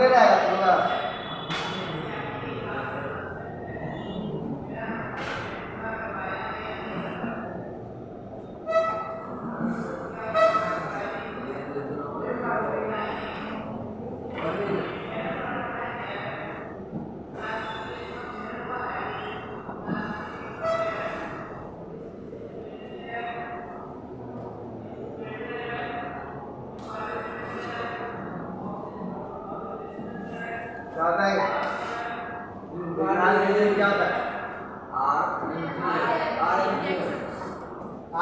नहीं रहेगा पूरा। क्या होता है क्या होता है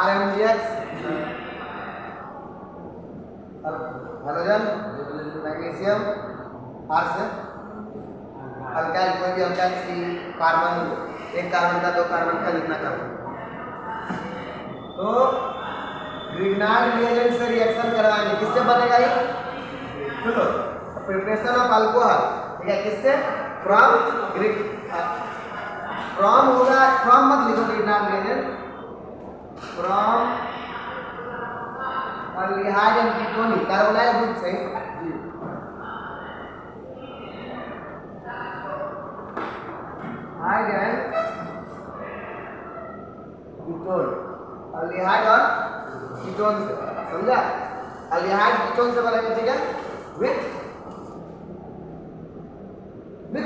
RMGX हाइड्रोजन मैग्नीशियम R से अल्काइल, कोई भी अल्काइल सी कार्बन, एक कार्बन का दो कार्बन का जितना कार्बन, तो ग्रिग्नार्ड रिएजेंट से रिएक्शन करवाएंगे। किससे बनेगा ये? सुनो, प्रिपरेशन ऑफ अल्कोहल, ठीक है, किससे? फ्रॉम होगा, फ्रॉम मत लिखो Grignard reagent, from aldehyde and ketone, carbonyl group से हाइड एंड कीटोन, अल्डिहाइड और कीटोन से, समझा? अल्डिहाइड कीटोन से बनेगा, ठीक है, with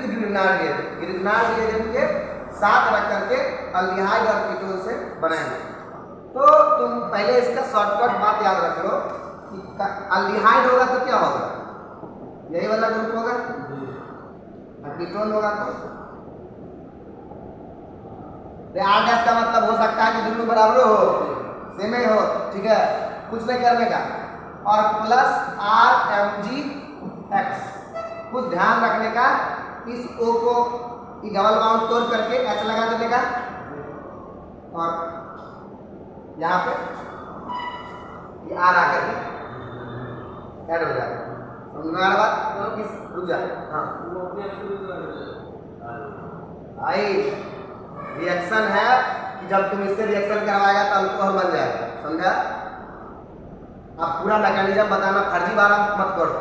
Grignard reagent, Grignard reagent के साथ रख करके अल्डिहाइड और कीटोन से बनाएंगे। तो तुम पहले इसका शॉर्टकट बात याद रख लो कि अल्डिहाइड होगा तो क्या होगा? यही वाला ग्रुप होगा, और कीटोन होगा तो R गैस का मतलब हो सकता है कि दोनों बराबर हो, सेम ही हो, ठीक है, कुछ नहीं करने का, और प्लस RMgX, कुछ ध्यान रखने का, इस O को डबल बाउंड तोड़ करके H लगा देने का, और यहाँ पे ये R आकर के ऐड हो जाएगा। समझ में आ रहा बात? किस रुक जा, हाँ आई रिएक्शन है कि जब तुम इससे रिएक्शन करवाएगा तो अल्कोहल बन जाएगा, समझा? अब पूरा मैकेनिज्म बताना फर्जी बात मत करो,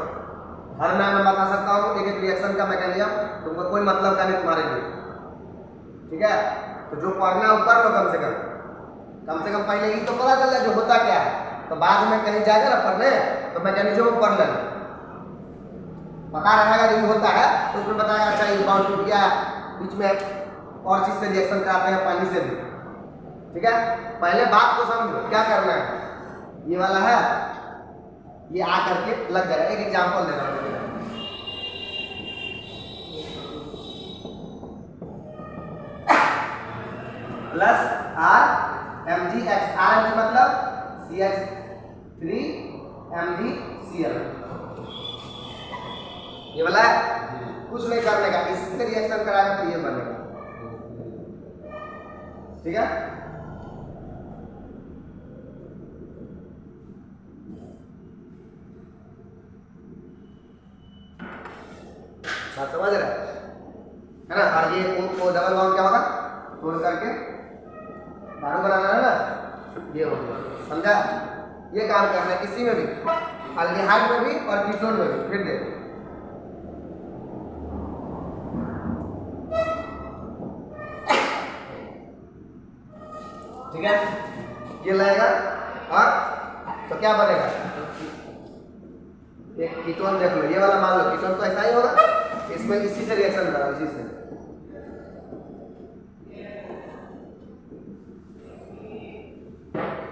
हर मैं बता सकता हूँ एक एक रिएक्शन का मैकेनिज्म, तुमको कोई मतलब का नहीं तुम्हारे लिए, ठीक है? तो जो पढ़ना है वो पढ़ लो, कम से कम पहले ये तो पता चल जाए जो होता क्या है, तो बाद में कहीं जाएगा ना पढ़ने तो मैकेनिज्म पढ़ लेना, पता रहेगा जो होता है तो उसमें बताएगा अच्छा ये बाउंड टूट गया, बीच में और चीज से रिएक्शन कराते हैं, पानी से भी, ठीक है? पहले बात को समझो क्या करना है, ये वाला है, ये आ करके लग जाएगा। एक एग्जांपल दे रहा हूँ, प्लस RMgX, RMg मतलब CH3MgCl, ये वाला है, कुछ नहीं करने का, इससे रिएक्शन कराएगा तो ये बनेगा, ठीक है? बात समझ रहे है ना? और ये को डबल बाउंड क्या होगा, तोड़ करके दारू बनाना है ना, ये हो गया, समझा? ये काम करना है किसी में भी, अल्डिहाइड में भी और कीटोन में भी। फिर देखो ठीक है, ये लगेगा, और तो क्या बनेगा, एक कीटोन देख लो, ये वाला मान लो कीटोन तो ऐसा ही होगा, इसमें इसी से रिएक्शन करा, इसी से,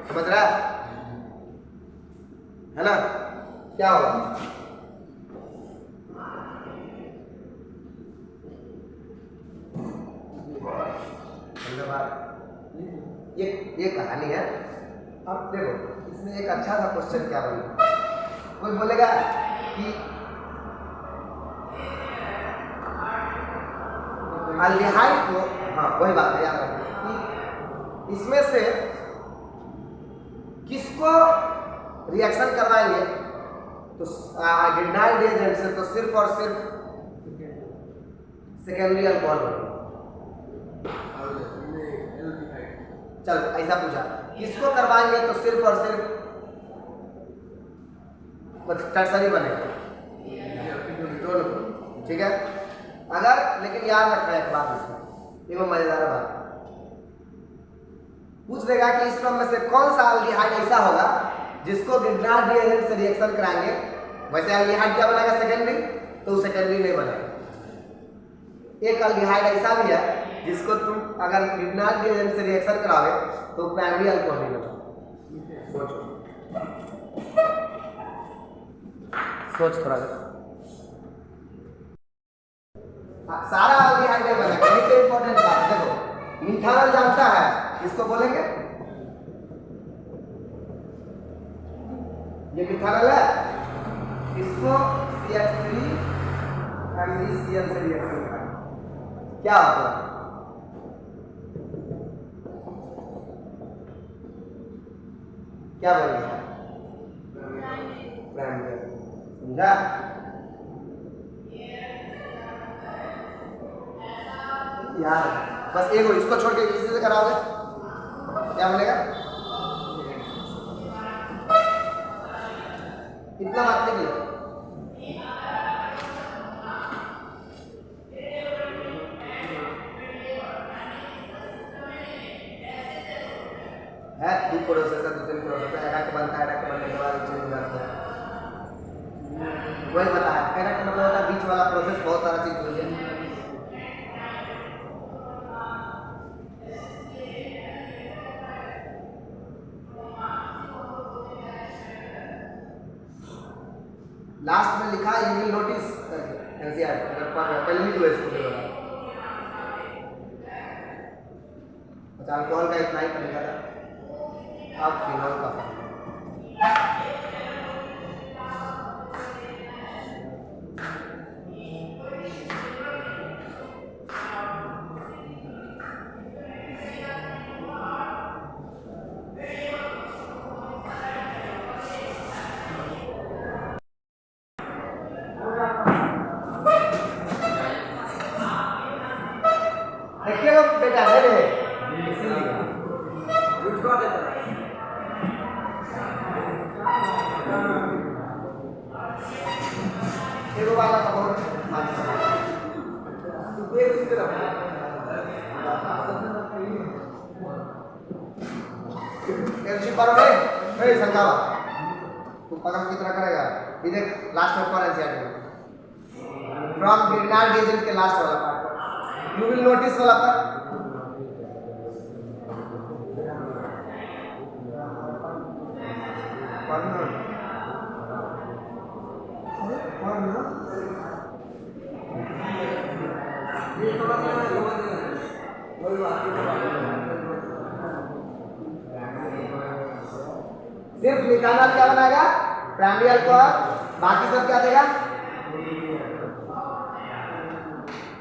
समझ रहा है ना? क्या होगा, ये कहानी है। अब देखो इसमें एक अच्छा सा क्वेश्चन क्या बनेगा, कोई बोलेगा कि अल्डिहाइड को, हाँ वही बात है, याद रखो कि इसमें से किसको रिएक्शन करवाएंगे, तो ग्रिग्नार्ड रिएजेंट से तो सिर्फ और सिर्फ सेकेंडरी अल्कोहल। चल ऐसा पूछा, किसको करवाएंगे तो सिर्फ और सिर्फ टर्सरी बनेगा, ठीक है। अगर लेकिन याद रखना एक बात, इसमें देखो मजेदार बात पूछ देगा कि इस क्रम में से कौन सा अल्डिहाइड ऐसा होगा जिसको ग्रिग्नार्ड रिएजेंट से रिएक्शन कराएंगे। वैसे अल्डिहाइड क्या बनाएगा सेकेंडरी, तो सेकेंडरी नहीं बनेगा। एक अल्डिहाइड ऐसा भी है जिसको तुम अगर ग्रिग्नार्ड रिएजेंट से रिएक्शन कराओगे तो प्राइमरी अल्कोहल नहीं बनेगा। सोच थोड़ा सारा अल्डिहाइड नहीं बनेगा। यही तो इंपॉर्टेंट बात है। देखो मिथानल जानता है, इसको बोलेंगे ये मिथानल है, इसको CH3 MgCl से रिएक्शन करा क्या होगा, क्या बोलेंगे प्राइमरी, समझा। यार बस एक इसको छोड़ के किसी से कराओगे क्या बनेगा, इतना बात नहीं किया है। दो प्रोसेस है, दूसरी प्रोसेस है। एडक्ट बनता है, एडक्ट बनने के बाद चेंज हो जाता है। वही बताया एडक्ट मतलब होता है बीच वाला प्रोसेस, बहुत सारा चीज हो जाए। लास्ट में लिखा यू विल नोटिस एनसीआर अगर पहले नहीं हुआ इसको अच्छा अल्कोहल का इतना ही पड़ेगा था। अब फिनॉल का बेटा है रे देखो वाला कबूतर तू देख इस तरफ कैसे पढ़ोगे ए संगावा तू पकड़ की तरह करेगा। ये देख लास्ट में कौन आंसर है फ्रॉम ग्रिग्नार्ड रिएजेंट के लास्ट वाला पार्ट यू विल नोटिस वाला पर सिर्फ मिथानल क्या बनाएगा प्राइमरी अल्कोहल, बाकी सब क्या देगा,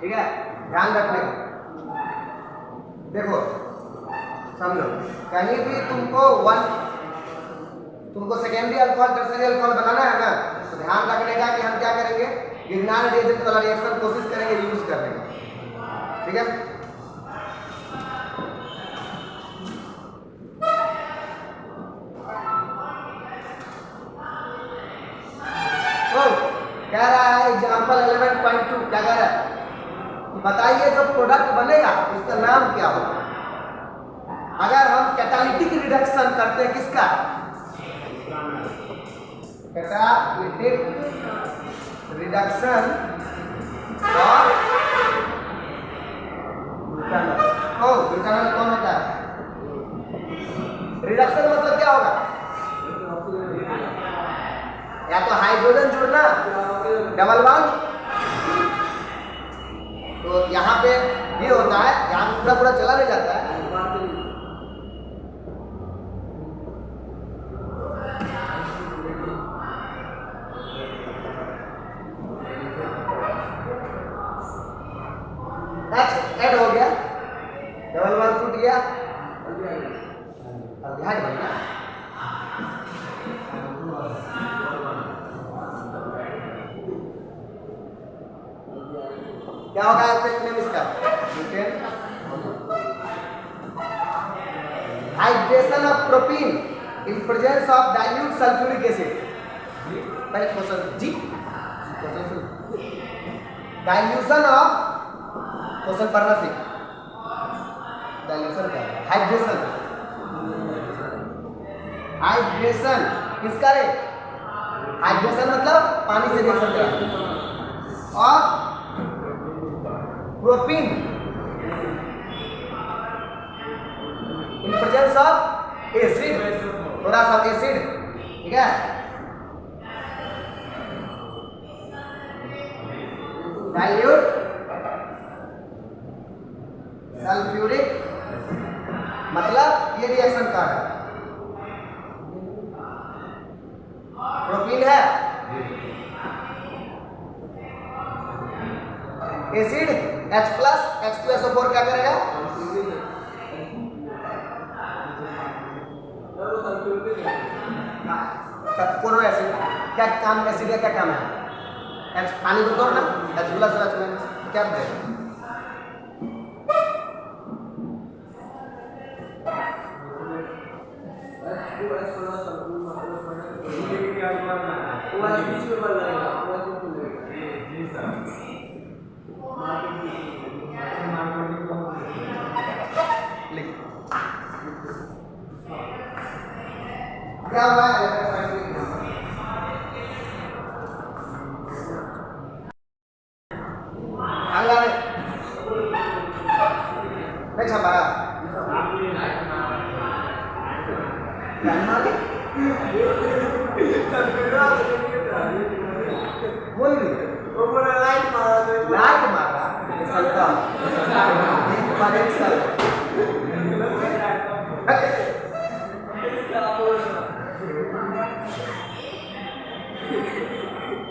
ठीक है ध्यान रखने का। देखो समझो कहीं भी तुमको सेकेंडरी अल्कोहल टर्शियरी अल्कोहल बनाना है ना, तो ध्यान रखने का कि हम क्या करेंगे ग्रिग्नार्ड रिएजेंट वाला रिएक्शन कोशिश करेंगे यूज करने का, ठीक है। कह रहा है एग्जाम्पल 11.2 क्या कह रहा है बताइए जो प्रोडक्ट बनेगा उसका नाम क्या होगा अगर हम कैटालिटिक रिडक्शन करते हैं किसका, कैटालिटिक रिडक्शन और ग्लूटानॉल कौन होता है, रिडक्शन मतलब क्या होगा या तो हाइड्रोजन जुड़ना डबल बॉन्ड, तो यहाँ पे ये होता है यहाँ पूरा पूरा चला नहीं जाता है। ऐड हो गया डबल बॉन्ड टूट गया अल्डिहाइड बन गया। क्या होगा इफेक्ट नेम इसका hydration of protein in presence of dilute sulphuric acid. पहले क्वेश्चन जी डाइल्यूशन ऑफ, क्वेश्चन पढ़ना सीख। डाइल्यूशन क्या है? हाइड्रेशन। हाइड्रेशन किसका रे? हाइड्रेशन मतलब पानी से रिएक्शन करा। और propene in presence of acid, थोड़ा सा एसिड, ठीक है। डाइल्यूट सल्फ्यूरिक, मतलब ये रिएक्शन का है। प्रोपीन है, एसिड H प्लस H2SO4 क्या करेगा? कौन एसिड क्या काम, एसिड का क्या काम है? H पानी को तोड़ना, H प्लस H माइनस क्या देगा? क्या हुआ है? नहीं छपा बोल लाइट मारा संता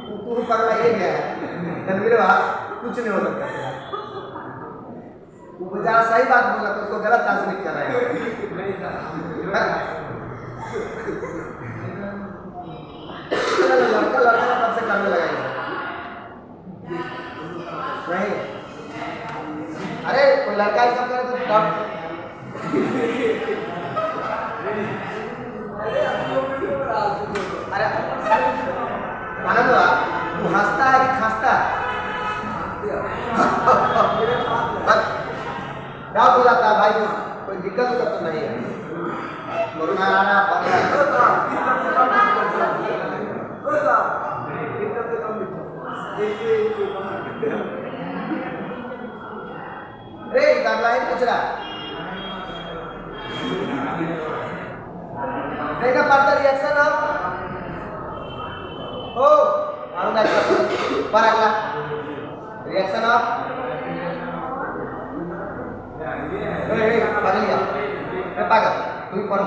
तू पगला ये क्या है? रणवीर कुछ नहीं हो सकता। वो बेचारा सही बात बोला तो उसको गलत ट्रांसलेट कर रहा है। लड़का लड़का तब से करने लगा नहीं। अरे कोई लड़का ही सब करे तो अरे माना तो तू हंसता है कि खांसता है? डाउट हो जाता है भाई, कोई दिक्कत तो नहीं है। अरे गाइडलाइन पूछ रहा देखा पड़ता रिएक्शन अब हो पर अगला रिएक्शन ऑफ पागल तू पढ़ो।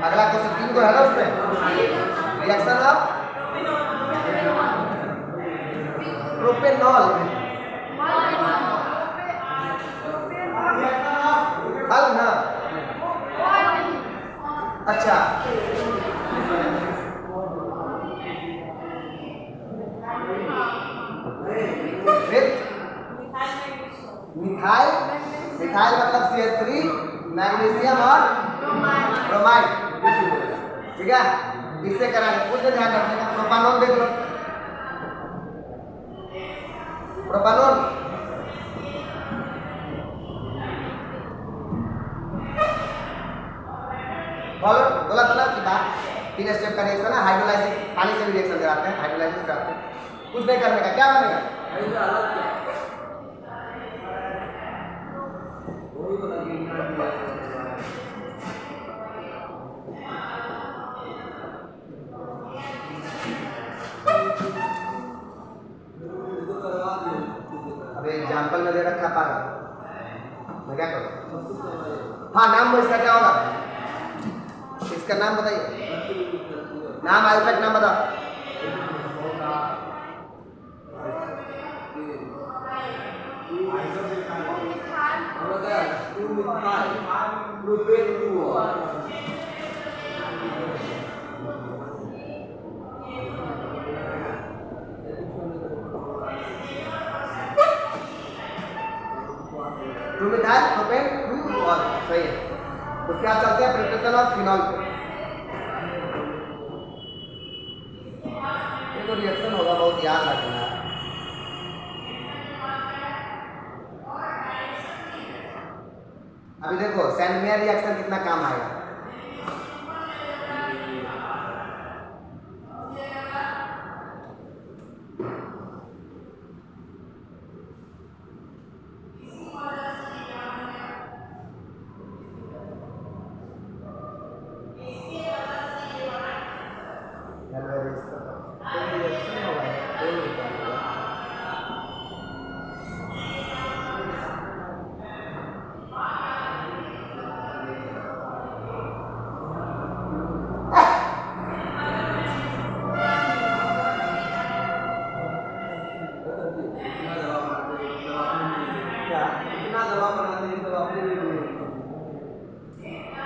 अगला क्वेश्चन 3 को है ना उसमें। रिएक्शन ऑफ प्रोपेनॉल, हल ना? अच्छा मिथाइल, मिथाइल मतलब CH3, मैग्नीशियम और ब्रोमाइड, ठीक है। इससे कराएंगे, कुछ ध्यान रखने का। प्रोपानोल देख लो, प्रोपानोल बोला था ना कि बात 3 स्टेप का रिएक्शन है। हाइड्रोलाइसिस पानी से भी रिएक्शन कराते हैं, हाइड्रोलाइसिस कराते हैं। कुछ नहीं करने का, क्या बनेगा? अबे एग्जाम्पल में दे रखा पागल, मैं क्या करूँ? हाँ नाम इसका क्या होगा? इसका नाम बताइए, नाम आयुर्वेद नाम बताओ। मिथाइल प्रोपेन और सही है। उसके बाद चलते हैं प्रिपरेशन ऑफ फिनॉल पे। ये तो रिएक्शन होगा, बहुत याद रखना है। अभी देखो सैंडमेयर रिएक्शन कितना काम आएगा।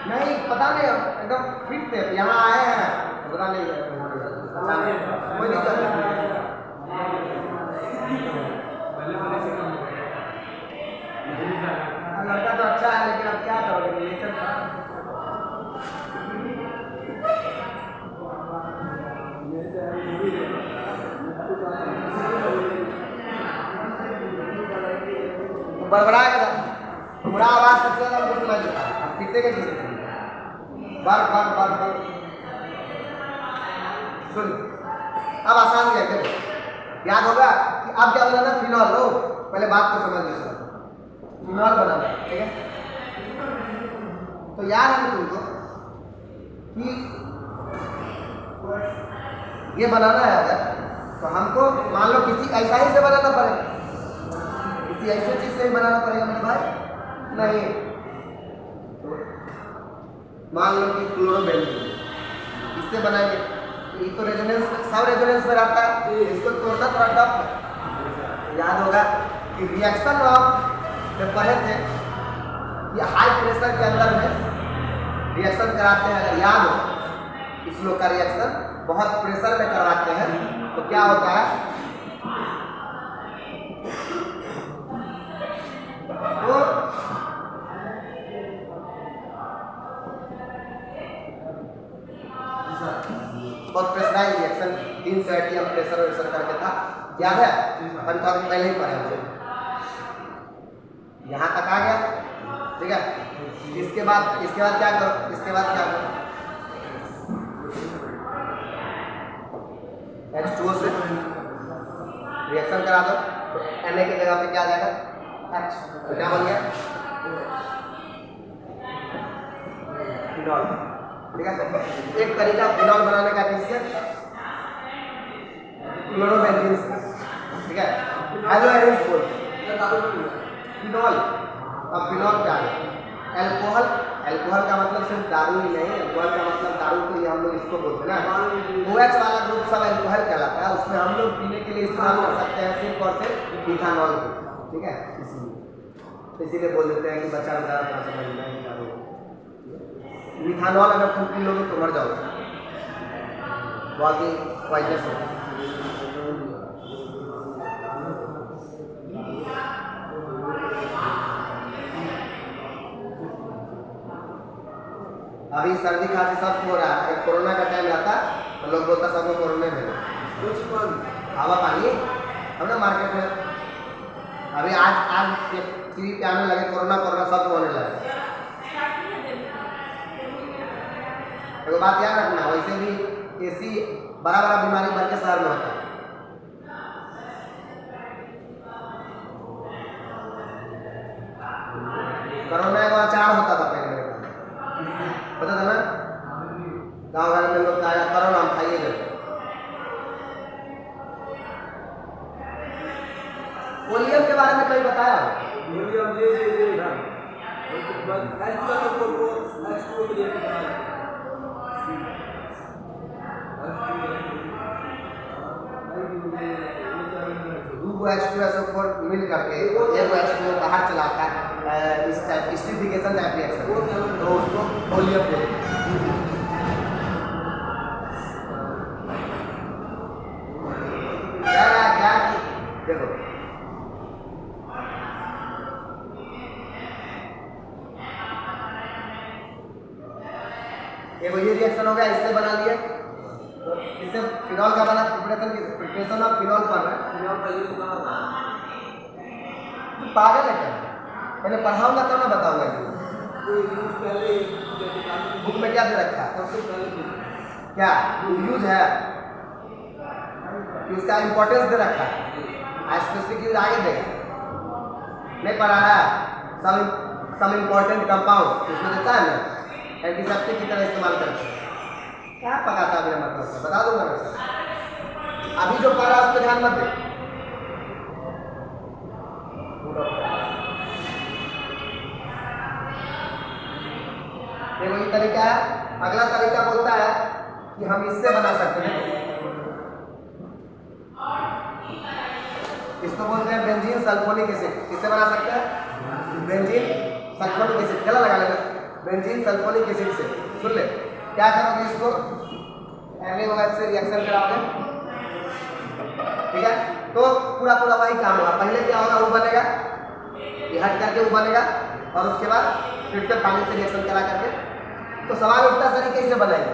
नहीं पता नहीं, एकदम फिट थे, यहाँ आए हैं पता नहीं कोई दिक्कत नहीं। लड़का तो अच्छा है लेकिन अब क्या करोगे, नेचर का बड़बड़ाएगा तो बुरा आवाज सबसे ज्यादा हमको सुनाई देता है। अब पीते के किसी बार बार बार बार सुन। अब आसान है, देखो याद होगा कि अब क्या बनाना, फिनॉल लो, पहले बात को समझ लीजिए। फिनॉल बनाना, ठीक है। तो याद है तुमको कि ये बनाना है अगर, तो हमको मान लो किसी ऐसा ही से बनाना पड़ेगा, किसी ऐसे चीज से ही बनाना पड़ेगा मेरे भाई। नहीं तो मान लो कि क्लोरोबेंजीन, इससे बनाएंगे तो ये तो रेजोनेंस, सब रेजोनेंस में रहता है, इसको तोड़ना थोड़ा टफ है। याद होगा कि रिएक्शन ऑफ जो पढ़े थे ये हाई प्रेशर के अंदर में रिएक्शन कराते हैं। अगर याद हो इस लोग का रिएक्शन बहुत प्रेशर में करवाते हैं तो क्या होता है, तो बहुत प्रेशराइज रिएक्शन 300 atm प्रेशर वेशर करके था, याद है? हम तो पहले ही पढ़े हुए, यहाँ तक आ गया, ठीक है। इसके बाद क्या करो, इसके बाद क्या करो, H2O से रिएक्शन करा दो, तो Na की जगह पे क्या आ जाएगा, H, तो क्या बन गया, फिनॉल, ठीक है। एक तरीका फिनॉल बनाने का किससे, क्लोरोबेंजीन से, ठीक है। हेलोएरिन्स बोलते हैं फिनॉल। अब फिनॉल क्या है, अल्कोहल। अल्कोहल का मतलब सिर्फ दारू ही नहीं, अल्कोहल का मतलब दारू को ही हम लोग इसको बोलते हैं ना, OH वाला ग्रुप सब अल्कोहल कहलाता है, उसमें हम लोग पीने के लिए इस्तेमाल कर सकते हैं सिर्फ और सिर्फ इथानॉल को, ठीक है। इसीलिए बोल देते हैं कि बच्चा वगैरह अपना समझना है दारू। मिथानॉल अगर तुम पी लोगे तो मर जाओगे, बहुत ही पॉइजनस होता है। अभी सर्दी खांसी सब हो रहा है, अगर कोरोना का टाइम रहता तो लोग बोलता सब लोग कोरोना में कुछ हवा पानी हम ना मार्केट में। अभी आज टीवी पे आने लगे कोरोना सब होने लगे। तो बात याद रखना, वैसे भी ऐसी बड़ा बीमारी भर के शहर में होता है। कोरोना का अचार होता था पहले मेरे पास, पता था ना, गाँव घर में लोग खाया करो ना, हम खाइए जब। पोलियम के बारे में कहीं बताया, H2SO4 मिल करके एक H2O बाहर चलाता है, इस टाइप स्टिफिकेशन टाइप रिएक्शन, तो उसको पोलियम बोलते हैं। क्या देखो ये रिएक्शन हो गया, इससे बना लिए, इससे फिनॉल का बना, प्रिपरेशन ऑफ फिनॉल पर है। तो पागल है क्या, पहले पढ़ाऊंगा तब ना बताऊंगा। बुक में क्या दे रखा है? क्या यूज है कि उसका इंपॉर्टेंस दे रखा है? स्पेसिफिक यूज आगे देगा, नहीं पढ़ा है? सम इम्पोर्टेंट कंपाउंड उसमें देता है ना, एंटीसेप्टिक की तरह इस्तेमाल करते हैं। क्या पकाता है मेरा मतलब से बता दूंगा मैं सर। अभी जो पढ़ रहा है उस पर ध्यान मत दे। ये वही तरीका है। अगला तरीका बोलता है कि हम इससे बना सकते हैं, इसको बोलते हैं बेंजीन सल्फोनिक एसिड। किससे बना सकते हैं? Benzene sulphonic acid. गला लगा लेना, बेंजीन सल्फोनिक एसिड से। सुन ले, क्या करोगे? इसको NaOH से रिएक्शन कराओगे, ठीक है? तो पूरा पूरा वही काम होगा। पहले क्या होगा? वो बनेगा, ये हट करके वो बनेगा, और उसके बाद फिर से पानी से रिएक्शन करा करके। तो सवाल उठता सर कैसे बनाएंगे,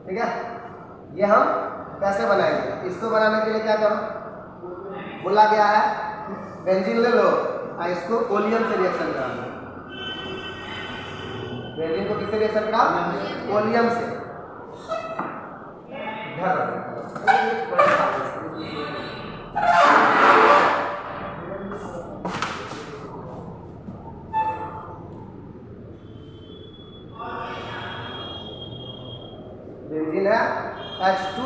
ठीक है? ये हम कैसे बनाएंगे? इसको बनाने के लिए क्या करो? बोला गया है बेंजीन ले लो और इसको ओलियम से रिएक्शन कराओ। बेंजीन को किससे रिएक्शन कराओ? ओलियम से। बेंजीन है H2,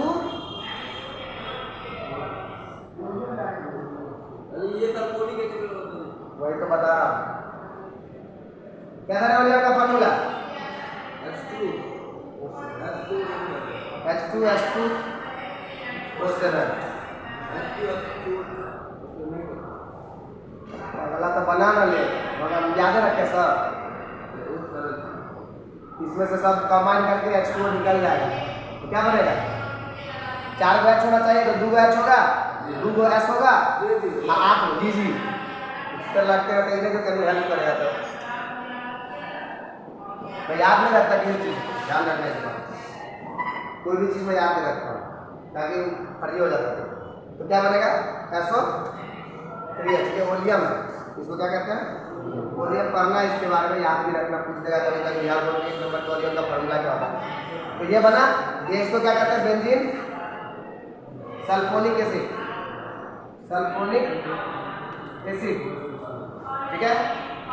ये सल्फोनिक एसिड वही तो बता रहा हूं। क्या है ओलियम का फॉर्मूला? H2O7। अगला तो बना ना ले, मगर याद रखे सर, इसमें से सब कंबाइन करके H2O निकल जाएगा। तो क्या बनेगा? 4 गो H होना चाहिए, तो 2 गो H होगा, 2 गो S होगा, 8 GG। इस तरह लगते हैं कहीं ना कहीं हेल्प करेगा। तो मैं याद नहीं रखता किसी चीज़, ध्यान रखना है। कोई भी चीज़ में याद नहीं रखता ताकि फर्जी हो जाता है। तो क्या बनेगा? SO3H। ये ओलियम है, इसको क्या कहते हैं? ओलियम। पढ़ना इसके बारे में, याद भी रखना, पूछ देगा कभी कभी याद होगा 1 नंबर का ओलियम का फॉर्मूला क्या होता है। तो ये बना, ये इसको क्या कहते हैं? Benzene sulphonic acid. Sulphonic acid, ठीक है?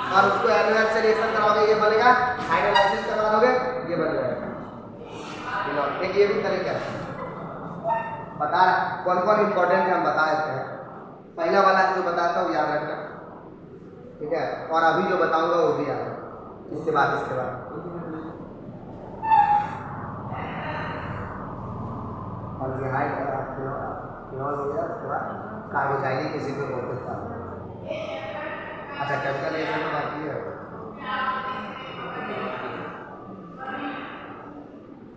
और उसको NaOH से रिएक्शन कराओगे, ये बनेगा। हाइड्रोलाइसिस करवा दोगे, ये बन जाएगा। एक ये भी तरीका है। बता कौन कौन इंपॉर्टेंट है हम बता देते हैं। पहला वाला जो बताता हूँ याद रखना, ठीक है? और अभी जो बताऊंगा वो भी याद रखना। इसके बाद और ये हाइड फिनॉल हो गया। उसके बाद कार्बोजाइलिक एसिड में बोलते हैं। अच्छा, केमिकल रिएक्शन तो बाकी है,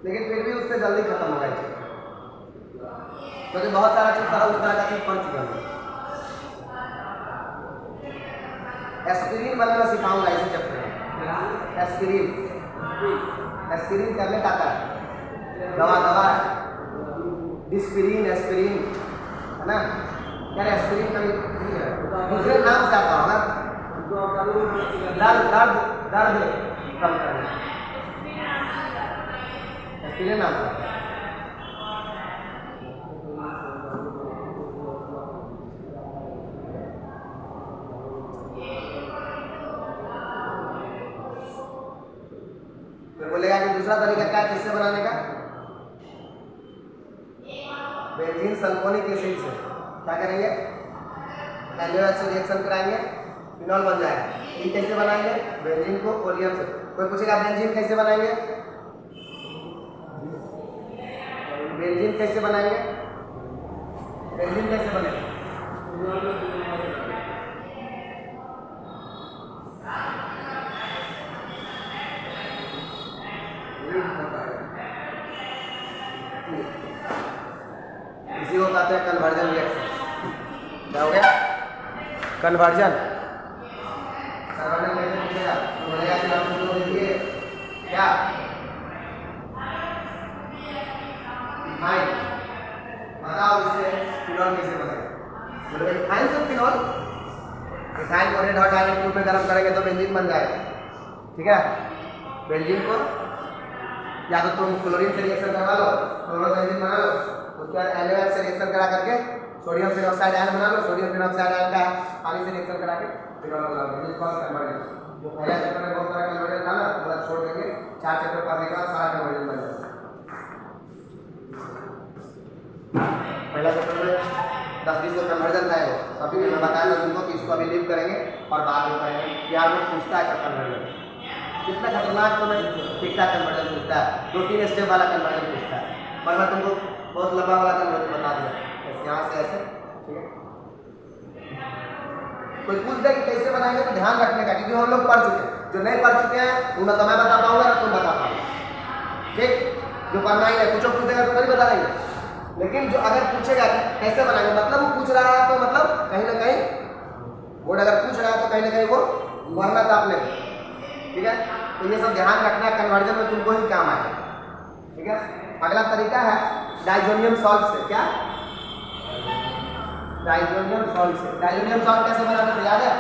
लेकिन फिर भी उससे जल्दी खत्म होगा क्योंकि बहुत सारा चीज उस तरह का चीज पढ़ चुका हूँ। एस्पिरिन बनाना सिखाऊंगा इसी चैप्टर में। एस्पिरिन करने का आता है, दवा डिस्पिरिन, एस्पिरिन है ना? क्या एस्पिरिन का दूसरे नाम से आता होगा, दर्द कम करने, एस्पिरिन नाम से। बोलेगा कि दूसरा तरीका क्या है किससे बनाने का? बेंजीन सल्फोनिक एसिड से। क्या करेंगे? NaOH से रिएक्शन कराएंगे, फिनॉल बन जाएगा। ये कैसे बनाएंगे? बेंजीन को ओलियम से। कोई पूछेगा बेंजीन कैसे बनाएंगे? बेंजीन कैसे बनाएंगे? बेंजीन कैसे बनेगा? इसी को कहते हैं कन्वर्जन रिएक्शन। क्या हो गया? कन्वर्जन। बोलेगा कि आप लोग देखिए क्या इथाइन, बताओ इससे फिनॉल कैसे बनेगा? बोलेगा इथाइन से फिनॉल। इथाइन को रेड हॉट आयरन ट्यूब में गर्म करेंगे तो बेंजीन बन जाएगा। ठीक है। बेंजीन को या तो तुम क्लोरीन से रिएक्शन करवा लो, क्लोरोबेंजीन बना लो, उसके बाद NaOH से रिएक्शन करा करके सोडियम फिनॉक्साइड आयन बना लो, सोडियम फिनॉक्साइड आयन का पानी से रिएक्शन करा के फिनॉल बना लो। This called conversion. जो पहला चैप्टर में बहुत सारा कन्वर्जन था ना, पूरा छोड़ देंगे, 4 चैप्टर पढ़ने के बाद सारा कन्वर्जन बन जाएगा। पहला चैप्टर में 10-20 का कन्वर्जन था वो, अभी मैं बताया था तुमको कि इसको अभी लीव करेंगे और बाद में करेंगे। यार वो पूछता है कन्वर्जन कितना खतरनाक, तो नहीं ठीक ठाक कन्वर्जन पूछता है, 2-3 स्टेप वाला कन्वर्जन पूछता है, पर मैं तुमको बहुत लंबा वाला कन्वर्जन बता दिया, यहाँ से ऐसे, ठीक है। कोई पूछ दे कि कैसे बनाएंगे तो ध्यान रखने का, क्योंकि हम लोग पढ़ चुके हैं, जो नहीं पढ़ चुके हैं वो ना तो मैं बता पाऊंगा ना तुम बता पाओगे, ठीक। जो पढ़ना ही है, कुछ पूछ देगा तो नहीं बता देंगे, लेकिन जो अगर पूछेगा कि कैसे बनाएंगे, मतलब वो पूछ रहा है तो मतलब कहीं ना कहीं बोर्ड अगर पूछ रहा है तो कहीं ना कहीं वो वरना था अपने, ठीक है। तो ये सब ध्यान रखना, कन्वर्जन में तुमको ही काम आएगा, ठीक है। अगला तरीका है डाइजोनियम सॉल्ट से। क्या? डाइजोनियम सॉल्ट से। डाइजोनियम सॉल्ट कैसे बनाते थे याद है?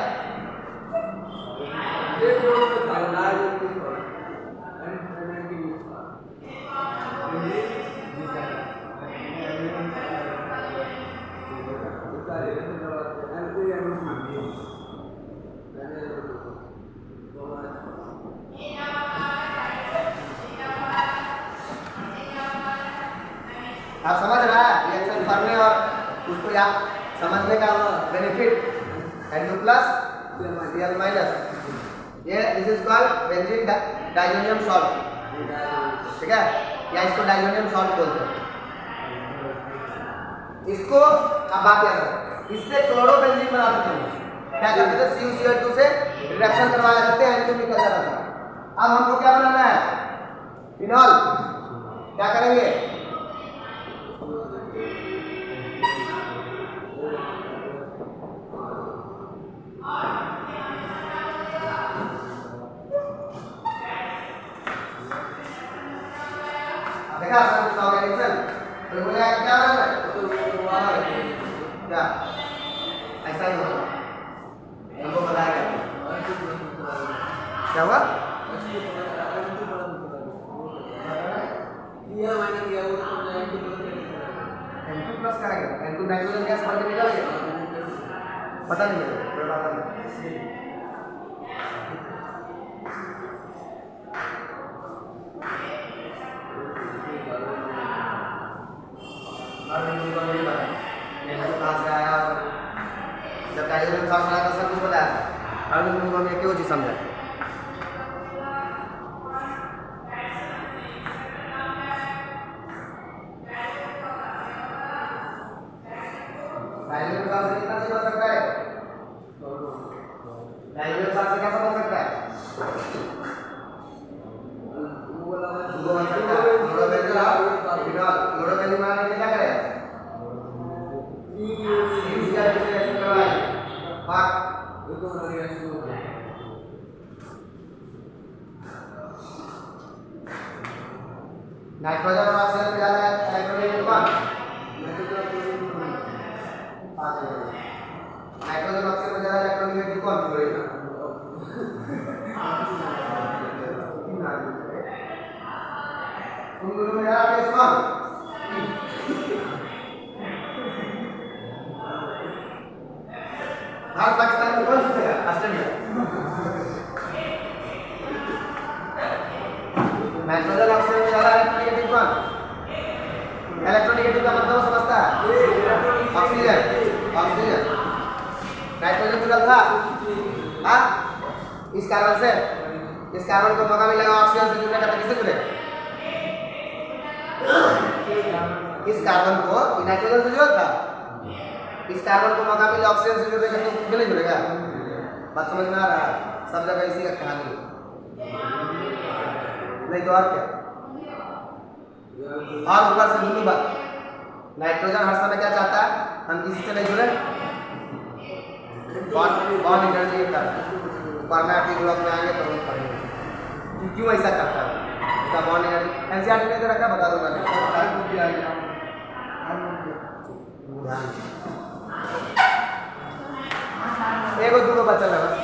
आप समझ रहा है रिएक्शन करने और उसको या समझने का benefit, N2 plus Cl minus, ये this is called benzene diazonium salt, ठीक है, या इसको डाइजोनियम सॉल्ट बोलते हैं। इसको अब बात याद रखो, इससे क्लोरोबेंजीन बनाते थे, क्या करते थे, CuCl2 से रिएक्शन करवाया करते हैं, N2 निकल जाता था। अब हमको क्या बनाना है, फिनॉल। क्या करेंगे, देखा ऑर्गेनाइजेशन तो बोला क्या बनाना है, क्या ऐसा ही होगा, हमको बताएगा क्या हुआ, N2 प्लस करेंगे, N2 नाइट्रोजन गैस बन के निकल गया, पता नहीं है। जब डाइजोनियम सॉल्ट बनाया था सब कुछ बताया था, और तुमको हमने क्यों चीज समझा, डाइजोनियम सॉल्ट से कितना चीज बन सकता है, डाइजोनियम सॉल्ट से कैसा बन सकता है, वो बन सकता है क्लोरोबेंजीन बनाने के लिए क्या करें, नाइट्रोजन और ऑक्सीजन ज्यादा है, नाइट्रोजन कौन, नाइट्रोजन ऑक्सीजन ज्यादा इलेक्ट्रोनेगेटिव कौन, क्लोरीन। तुम दोनों में ज्यादा टेस्ट कौन, भारत पाकिस्तान में कौन जीतेगा, ऑस्ट्रेलिया। नाइट्रोजन ऑक्सीजन ज्यादा इलेक्ट्रोनेगेटिव कौन, इलेक्ट्रोनेगेटिव का मतलब समझता है, ऑक्सीजन, ऑक्सीजन। नाइट्रोजन जुड़ा था हाँ इस कार्बन से, इस कार्बन को मौका मिलेगा ऑक्सीजन से जुड़ने का, तो किससे जुड़े, इस कार्बन को नाइट्रोजन से जुड़ा था, इस कार्बन को मौका मिले ऑक्सीजन से जुड़ेगा तो क्यों नहीं जुड़ेगा, बात समझ में आ रहा है, सब जगह इसी का कहानी, नहीं तो और क्या। और ऊपर से दूसरी बात, नाइट्रोजन हर समय क्या चाहता है, हम किसी से नहीं जुड़े, बॉन्ड एनर्जी पढ़ना है, ब्लॉक में आएंगे तो हम पढ़ेंगे क्यों ऐसा करता है, इसका बॉन्ड एनर्जी एनसीईआरटी ने दे रखा, बता दूंगा एगो दूगो बचल है बस।